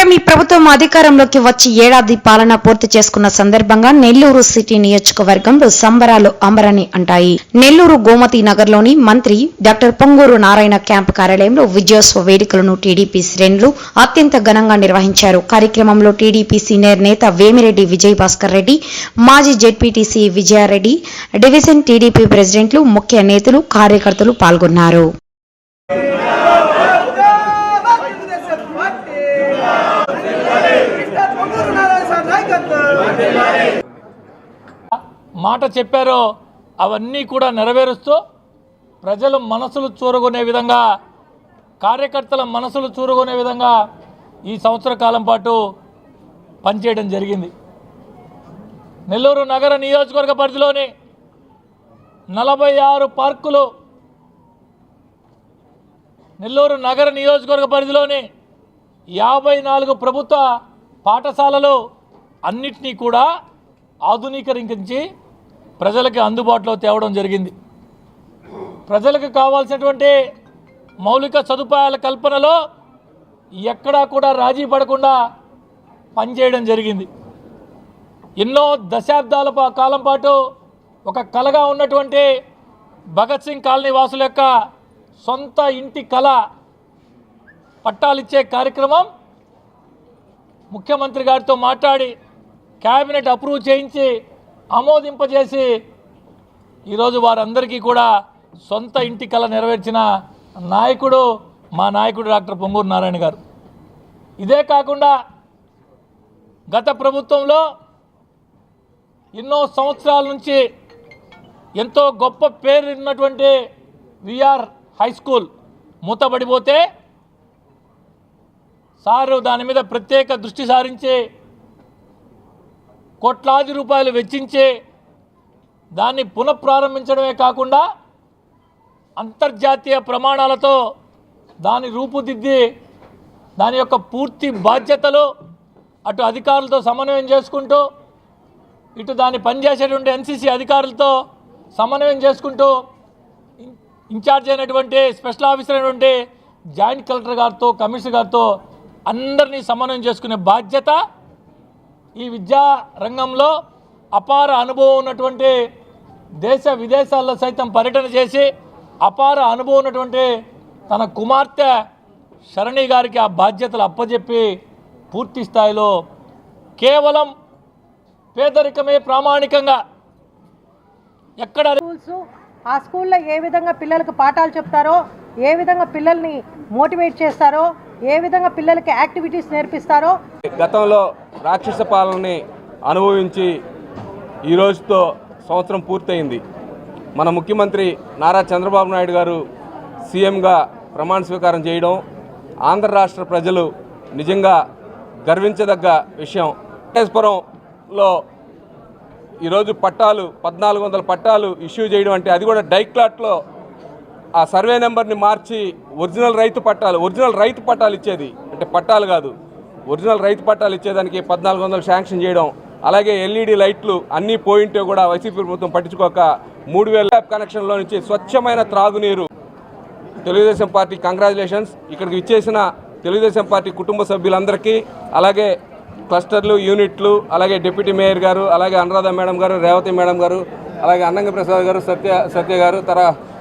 కూటమి ప్రభుత్వం అధికారంలోకి వచ్చి ఏడాది పాలన పూర్తి చేసుకున్న సందర్భంగా నెల్లూరు సిటీ నియోజకవర్గంలో సంబరాలు అంబరని అంటాయి. నెల్లూరు గోమతి నగర్లోని మంత్రి డాక్టర్ పొంగూరు నారాయణ క్యాంపు కార్యాలయంలో విజయోత్సవ వేడుకలను టీడీపీ శ్రేణులు అత్యంత ఘనంగా నిర్వహించారు. కార్యక్రమంలో టీడీపీ సీనియర్ నేత వేమిరెడ్డి విజయ్ భాస్కర్ రెడ్డి, మాజీ జెడ్పీటీసీ విజయారెడ్డి, డివిజన్ టీడీపీ ప్రెసిడెంట్లు, ముఖ్య నేతలు, కార్యకర్తలు పాల్గొన్నారు. మాట చెప్పారో అవన్నీ కూడా నెరవేరుస్తూ ప్రజల మనసులు చూరగొనే విధంగా, కార్యకర్తల మనసులు చూరగొనే విధంగా ఈ సంవత్సర కాలం పాటు పనిచేయడం జరిగింది. నెల్లూరు నగర నియోజకవర్గ పరిధిలోని 46 పార్కులు, నెల్లూరు నగర నియోజకవర్గ పరిధిలోని 54 ప్రభుత్వ పాఠశాలలు అన్నిటినీ కూడా ఆధునీకరించి ప్రజలకు అందుబాటులో తేవడం జరిగింది. ప్రజలకు కావాల్సినటువంటి మౌలిక సదుపాయాల కల్పనలో ఎక్కడా కూడా రాజీ పడకుండా పనిచేయడం జరిగింది. ఎన్నో దశాబ్దాల కాలం పాటు ఒక కలగా ఉన్నటువంటి భగత్ సింగ్ కాలనీ వాసుల యొక్క సొంత ఇంటి కళ పట్టాలిచ్చే కార్యక్రమం ముఖ్యమంత్రి గారితో మాట్లాడి క్యాబినెట్ అప్రూవ్ చేయించి ఆమోదింపజేసి ఈరోజు వారందరికీ కూడా సొంత ఇంటి కళ నెరవేర్చిన నాయకుడు మా నాయకుడు డాక్టర్ పొంగూరు నారాయణ గారు. ఇదే కాకుండా గత ప్రభుత్వంలో ఎన్నో సంవత్సరాల నుంచి ఎంతో గొప్ప పేరు ఉన్నటువంటి విఆర్ హై స్కూల్ మూతబడిపోతే సారు దాని మీద ప్రత్యేక దృష్టి సారించి కోట్లాది రూపాయలు వెచ్చించి దాన్ని పునఃప్రారంభించడమే కాకుండా అంతర్జాతీయ ప్రమాణాలతో దాన్ని రూపుదిద్ది దాని యొక్క పూర్తి బాధ్యతలు అటు అధికారులతో సమన్వయం చేసుకుంటూ ఇటు దాన్ని పనిచేసేటువంటి ఎన్సీసీ అధికారులతో సమన్వయం చేసుకుంటూ ఇన్ఛార్జ్ అయినటువంటి స్పెషల్ ఆఫీసర్ అయినటువంటి జాయింట్ కలెక్టర్ గారితో, కమిషనర్ గారితో అందరినీ సమన్వయం చేసుకునే బాధ్యత, ఈ విద్యా రంగంలో అపార అనుభవం ఉన్నటువంటి, దేశ విదేశాల్లో సైతం పర్యటన చేసి అపార అనుభవం ఉన్నటువంటి తన కుమార్తె శరణి గారికి ఆ బాధ్యతలు అప్పచెప్పి పూర్తి స్థాయిలో కేవలం పేదరికమే ప్రామాణికంగా ఎక్కడ ఆ స్కూల్లో ఏ విధంగా పిల్లలకు పాఠాలు చెప్తారో, ఏ విధంగా పిల్లల్ని మోటివేట్ చేస్తారో, ఏ విధంగా పిల్లలకి యాక్టివిటీస్ నేర్పిస్తారో. గతంలో రాక్షస పాలనని అనుభవించి ఈ రోజుతో సంవత్సరం పూర్తయింది. మన ముఖ్యమంత్రి నారా చంద్రబాబు నాయుడు గారు సీఎంగా ప్రమాణ స్వీకారం చేయడం ఆంధ్ర రాష్ట్ర ప్రజలు నిజంగా గర్వించదగ్గ విషయం. వెంకటేశ్వరంలో ఈరోజు పట్టాలు 1400 పట్టాలు ఇష్యూ చేయడం అంటే అది కూడా డైక్లాట్లో ఆ సర్వే నెంబర్ని మార్చి ఒరిజినల్ రైతు పట్టాలు ఇచ్చేది, అంటే పట్టాలు కాదు ఒరిజినల్ రైతు పట్టాలు ఇచ్చేదానికి 1400 శాంక్షన్ చేయడం. అలాగే ఎల్ఈడి లైట్లు అన్నీ పోయింటే కూడా వైసీపీ ప్రభుత్వం పట్టించుకోక 3000 కనెక్షన్లో నుంచి స్వచ్ఛమైన త్రాగునీరు. Telugu Desam party congratulations. ఇక్కడికి ఇచ్చేసిన తెలుగుదేశం పార్టీ కుటుంబ సభ్యులందరికీ, అలాగే క్లస్టర్లు, యూనిట్లు, అలాగే డిప్యూటీ మేయర్ గారు, అలాగే అనురాధ మేడం గారు, రేవతి మేడం గారు, అలాగే అన్నంగి ప్రసాద్ గారు, సత్య గారు,